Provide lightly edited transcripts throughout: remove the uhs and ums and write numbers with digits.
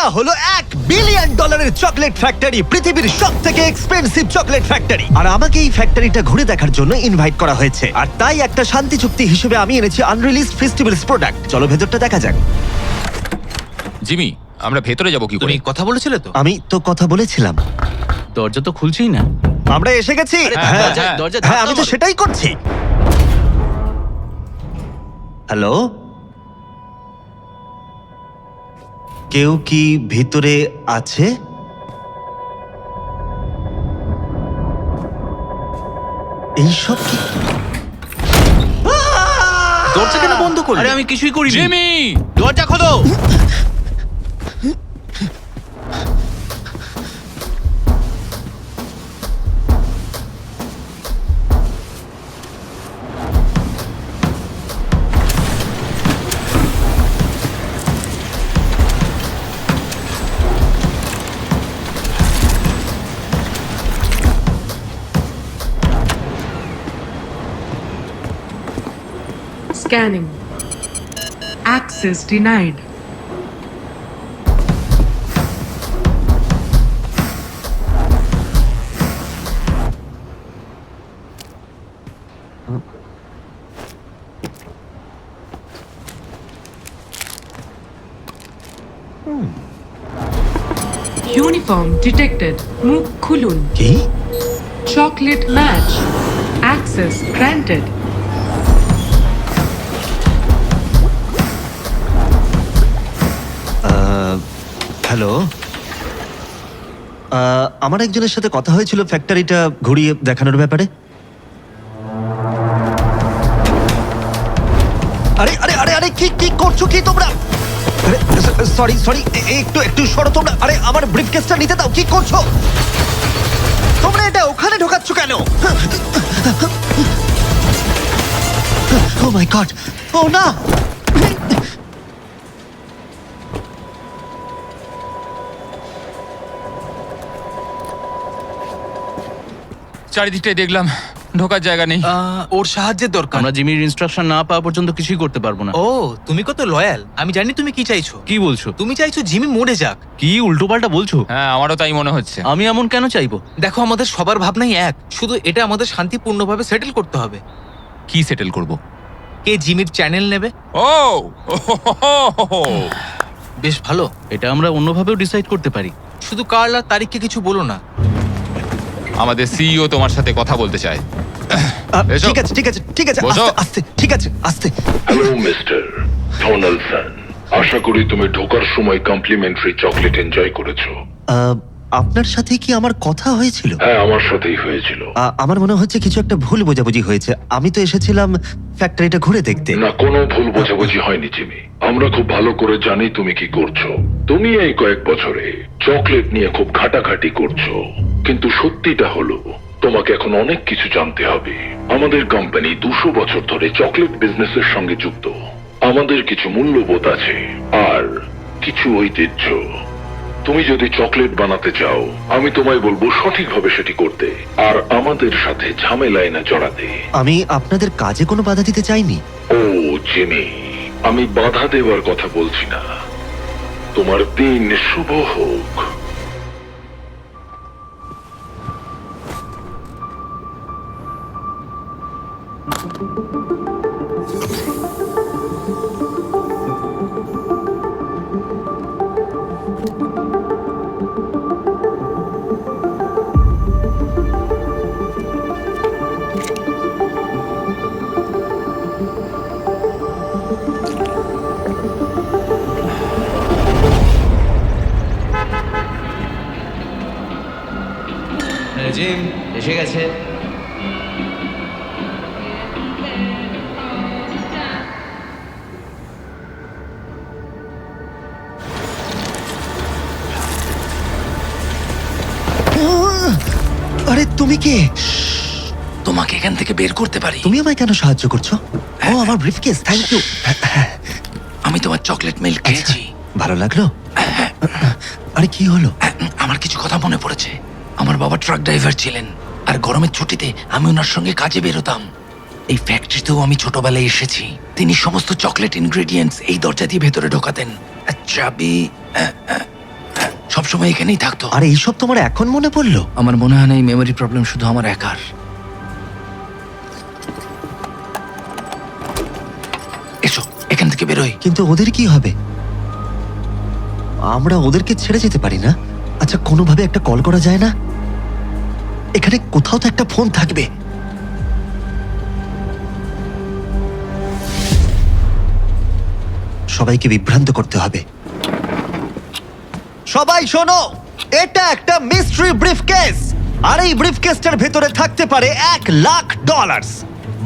এটা হলো $1 billion chocolate factory, পৃথিবীর সব থেকে এক্সপেন্সিভ চকলেট ফ্যাক্টরি। আর আমাকে এই ফ্যাক্টরিটা ঘুরে দেখার জন্য ইনভাইট করা হয়েছে, আর তাই একটা শান্তি চুক্তি হিসেবে আমি এনেছি আনরিলিজড ফেস্টিভ্যালস প্রোডাক্ট। চলো ভেতরটা দেখা যাক। জিমি, আমরা ভেতরে যাব কি করে? তুমি কথা বলেছিলে তো? আমি তো কথা বলেছিলাম। দরজা তো খুলছেই না। আমরা এসে গেছি। হ্যাঁ, দরজা হ্যাঁ, আমি তো সেটাই করছি। হ্যালো, কেউ কি ভিতরে আছে? এইসব কি? দরজা কেন বন্ধ করলে? আরে আমি কিছুই করিনি। জিমি! দরজা খোলো। Scanning. Access denied. Uniform detected. মুখ খুলুন. কি? Chocolate match. Access granted. Hello, আমার একজনের সাথে কথা হয়েছিল ফ্যাক্টরিটা ঘুরিয়ে দেখানোর ব্যাপারে। আরে আরে আরে আরে কি কি করছো কি তোমরা? আরে সরি সরি, একটু একটু সরো তোমরা। আরে আমার ব্রিফকেসটা নিতে দাও। কি করছো তোমরা? এটা ওখানে ঢোকাচ্ছ কেন? ও মাই গড! ও না! চারিদিকটাই দেখলাম, ঢোকার জায়গা নেই। ওর সাহায্যের দরকার। আমরা জিমির ইনস্ট্রাকশন না পাওয়া পর্যন্ত কিছুই করতে পারবো না। ও, তুমি কত লয়াল। আমি জানি তুমি কি চাইছো। কি বলছো? তুমি চাইছো জিমি মরে যাক। কি উল্টোপাল্টা বলছো? হ্যাঁ, আমারও তাই মনে হচ্ছে। আমি এমন কেন চাইবো? দেখো, আমাদের সবার ভাবনাই এক, শুধু এটা আমাদের শান্তিপূর্ণভাবে সেটেল করতে হবে। কি সেটেল করব? কে জিমির চ্যানেল নেবে? ও বেশ ভালো। এটা আমরা অন্যভাবেও ডিসাইড করতে পারি। শুধু কার্ল আর তারিখকে কিছু বলো না। আমাদের সিইও তোমার সাথে কথা বলতে চায়। এসো। ঠিক আছে ঠিক আছে ঠিক আছে, বসো। আস্তে আস্তে, ঠিক আছে আস্তে। হ্যালো মিস্টার ডোনাল্ডসন, আশা করি তুমি ঢোকার সময় কমপ্লিমেন্টারি চকলেট এনজয় করেছো। আপনার সাথে কি আমার কথা হয়েছিল? হ্যাঁ, আমার সাথেই হয়েছিল। আমার মনে হচ্ছে কিছু একটা ভুল বোঝাবুঝি হয়েছে। আমি তো এসেছিলাম ফ্যাক্টরিটা ঘুরে দেখতে। না, কোনো ভুল বোঝাবুঝি হয়নি জিমি। আমরা খুব ভালো করে জানি তুমি কি করছো। তুমি এই কয়েক বছরে চকলেট নিয়ে খুব ঘাটাঘাটি করছো, কিন্তু সত্যিটা হলো তোমাকে এখন অনেক কিছু জানতে হবে। আমাদের কোম্পানি 200 বছর ধরে চকলেট বিজনেসের সঙ্গে যুক্ত। আমাদের কিছু মূল্যবোধ আছে আর কিছু ঐতিহ্য। তুমি যদি চকলেট বানাতে চাও, আমি তোমায় বলবো সঠিকভাবে সেটি করতে, আর আমাদের সাথে ঝামেলায় না জড়াতে। আমি আপনাদের কাজে কোনো বাধা দিতে চাইনি। ও জিমি, আমি বাধা দেওয়ার কথা বলছি না। তোমার দিন শুভ হোক। জিম এসে গেছে। আরে তুমি কে? তোমাকে এখান থেকে বের করতে পারি। তুমি আমায় কেন সাহায্য করছো? ও আমার ব্রিফকেস, থ্যাংক ইউ। আমি তোমার চকলেট মিল্ক খেয়েছি। ভালো লাগলো? আরে কি হলো? আমার কিছু কথা মনে পড়েছে। আমার বাবা ট্রাক ড্রাইভার ছিলেন, আর গরমের ছুটিতে আমি ওনার সঙ্গে কাজে বেরোতাম। এই ফ্যাক্টরিতেও আমি ছোটবেলায় এসেছি। তিনি সমস্ত চকলেট ইনগ্রেডিয়েন্টস এই দরজা দিয়ে ভেতরে ঢোকাতেন। চাবি সবসময় এখানেই থাকতো। আর এইসব তোমার এখন মনে পড়লো? আমার মনে হয় না এই মেমোরি প্রবলেম শুধু আমার একার। এসো এখান থেকে বেরোই। কিন্তু ওদের কি হবে? আমরা ওদেরকে ছেড়ে যেতে পারি না? আচ্ছা, কোনোভাবে একটা কল করা যায় না? এখানে কোথাও তো একটা ফোন থাকবে। সবাইকে বিভ্রান্ত করতে হবে। সবাই শোনো, এটা একটা মিস্ট্রি ব্রিফকেস, আর এই ব্রিফকেসটার ভেতরে থাকতে পারে $1,00,000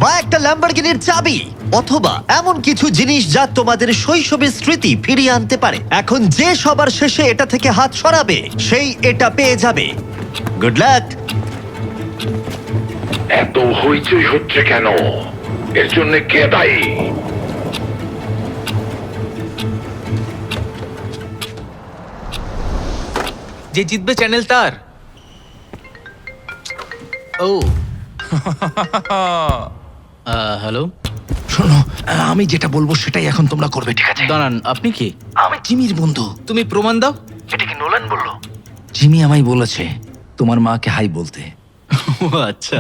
বা একটা ল্যাম্বরগিনির চাবি, অথবা এমন কিছু জিনিস যা তোমাদের শৈশবের স্মৃতি ফিরিয়ে আনতে পারে। এখন যে সবার শেষে এটা থেকে হাত সরাবে সেই এটা পেয়ে যাবে। Good luck. এত হইচই হচ্ছে কেন? এর জন্য কে দায়ী? যে জিতবে চ্যানেল তার। ও হ্যালো, শোনো, আমি যেটা বলবো সেটাই এখন তোমরা করবে, ঠিক আছে? দাঁড়ান, আপনি কি? আমি জিমির বন্ধু। তুমি প্রমাণ দাও। এটা কি নোলান বললো? জিমি আমায় বলেছে তোমার মাকে হাই বলতে। ও আচ্ছা।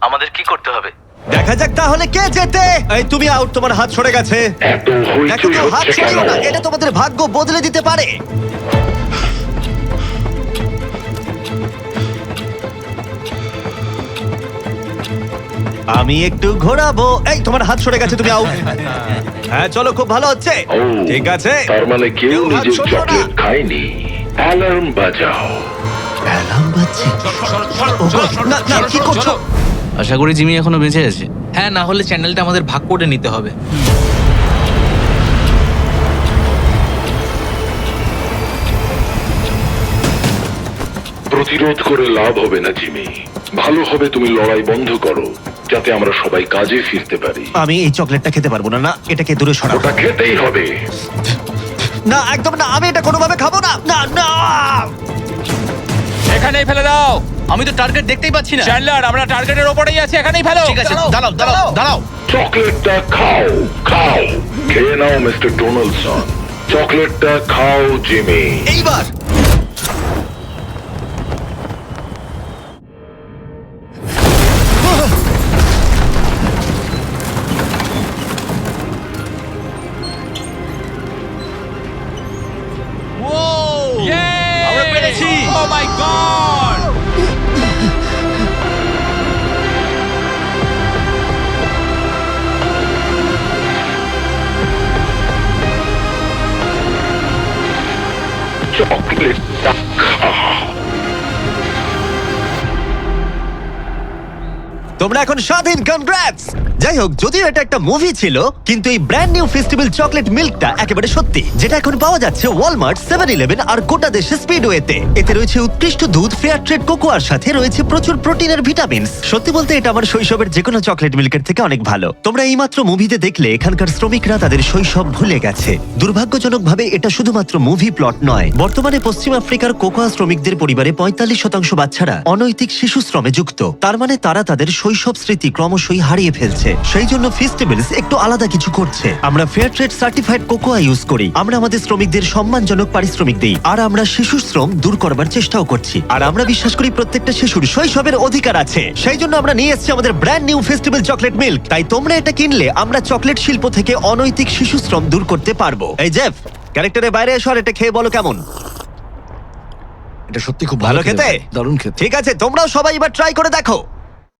আমাদের কি করতে হবে? দেখা যাক তাহলে কে জেতে। এই তুমি আউট, তোমার হাত সরে গেছে। এত দেখো হইচই কেউ হাত হচ্ছে কেন? সরিও না, এটা তোমাদের ভাগ্য বদলে দিতে পারে। আমি একটু ঘোরাবো। এই তোমার হাত সরে গেছে, তুমি আউট। হ্যাঁ চলো, খুব ভালো হচ্ছে। ও, ঠিক আছে, তার মানে কেউ কেউ হাত নিজের সরিও না। চকলেট খায়নি। অ্যালার্ম বাজাও। অ্যালার্ম বাজছে। ও God, না, না, কি করছো? আশা করি জিমি এখনো বেঁচে আছে। হ্যাঁ, না হলে চ্যানেলটা আমাদের ভাগ করে নিতে হবে। প্রতিরোধ করে লাভ হবে না জিমি। ভালো হবে তুমি লড়াই বন্ধ করো, যাতে আমরা সবাই কাজে ফিরতে পারি। আমি এই চকলেটটা খেতে পারবো না। না, এটাকে দূরে সরাবো। ওটা খেতেই হবে। না, একদম না, আমি এটা কোনোভাবে খাবো না। না, না। এখানেই ফেলে দাও। আমি তো টার্গেট দেখতেই পাচ্ছি না। চ্যান্ডলার, আমরা টার্গেটের ওপরেই আছি, এখানেই ফেলো। ঠিক আছে, দাঁড়াও দাঁড়াও দাঁড়াও। চকলেটটা খাও, খাও। খেয়ে নাও মিস্টার ডোনাল্ডসন। চকলেটটা খাও জিমি। এইবার আমরা পেরেছি। ও মাই গড! চকলেটটা খাও। তোমরা এখন স্বাধীন। কনগ্রাটস। যাই হোক, যদিও এটা একটা মুভি ছিল, কিন্তু এই ব্র্যান্ড নিউ ফেস্টিভ্যাল চকলেট মিল্কটা একেবারে সত্যি, যেটা এখন পাওয়া যাচ্ছে ওয়ালমার্ট, 7-Eleven আর গোটা দেশে স্পিডওয়েতে। এতে রয়েছে উৎকৃষ্ট দুধ, ফেয়ার ট্রেড কোকোয়ার সাথে রয়েছে প্রচুর প্রোটিন আর ভিটামিনস। সত্যি বলতে এটা আমার শৈশবের যে কোনো চকলেট মিল্কের থেকে অনেক ভালো। তোমরা এইমাত্র মুভিতে দেখলে এখানকার শ্রমিকরা তাদের শৈশব ভুলে গেছে। দুর্ভাগ্যজনকভাবে এটা শুধুমাত্র মুভি প্লট নয়। বর্তমানে পশ্চিম আফ্রিকার কোকোয়া শ্রমিকদের পরিবারে 45% বাচ্চারা অনৈতিক শিশু শ্রমে যুক্ত। তার মানে তারা তাদের শৈশব স্মৃতি ক্রমশই হারিয়ে ফেলছে। সেই জন্য ফেস্টিভ্যালস একটু আলাদা কিছু করছে। আমরা fair trade certified cocoa use করি, আমরা আমাদের শ্রমিকদের সম্মানজনক পারিশ্রমিক দিই, আর আমরা শিশু শ্রম দূর করবার চেষ্টাও করছি। আর আমরা বিশ্বাস করি প্রত্যেকটা শিশুর শৈশবের অধিকার আছে। সেই জন্য আমরা নিয়ে এসেছি আমাদের brand new festival chocolate milk. তাই তোমরা এটা কিনলে আমরা চকলেট শিল্প থেকে অনৈতিক শিশু শ্রম দূর করতে পারবো। এই জেফ, ক্যারেক্টারের বাইরে এসো আর এটা খেয়ে বলো কেমন। এটা সত্যি খুব ভালো খেতে? দারুণ খেতে। ঠিক আছে, তোমরাও সবাই এবার ট্রাই করে দেখো।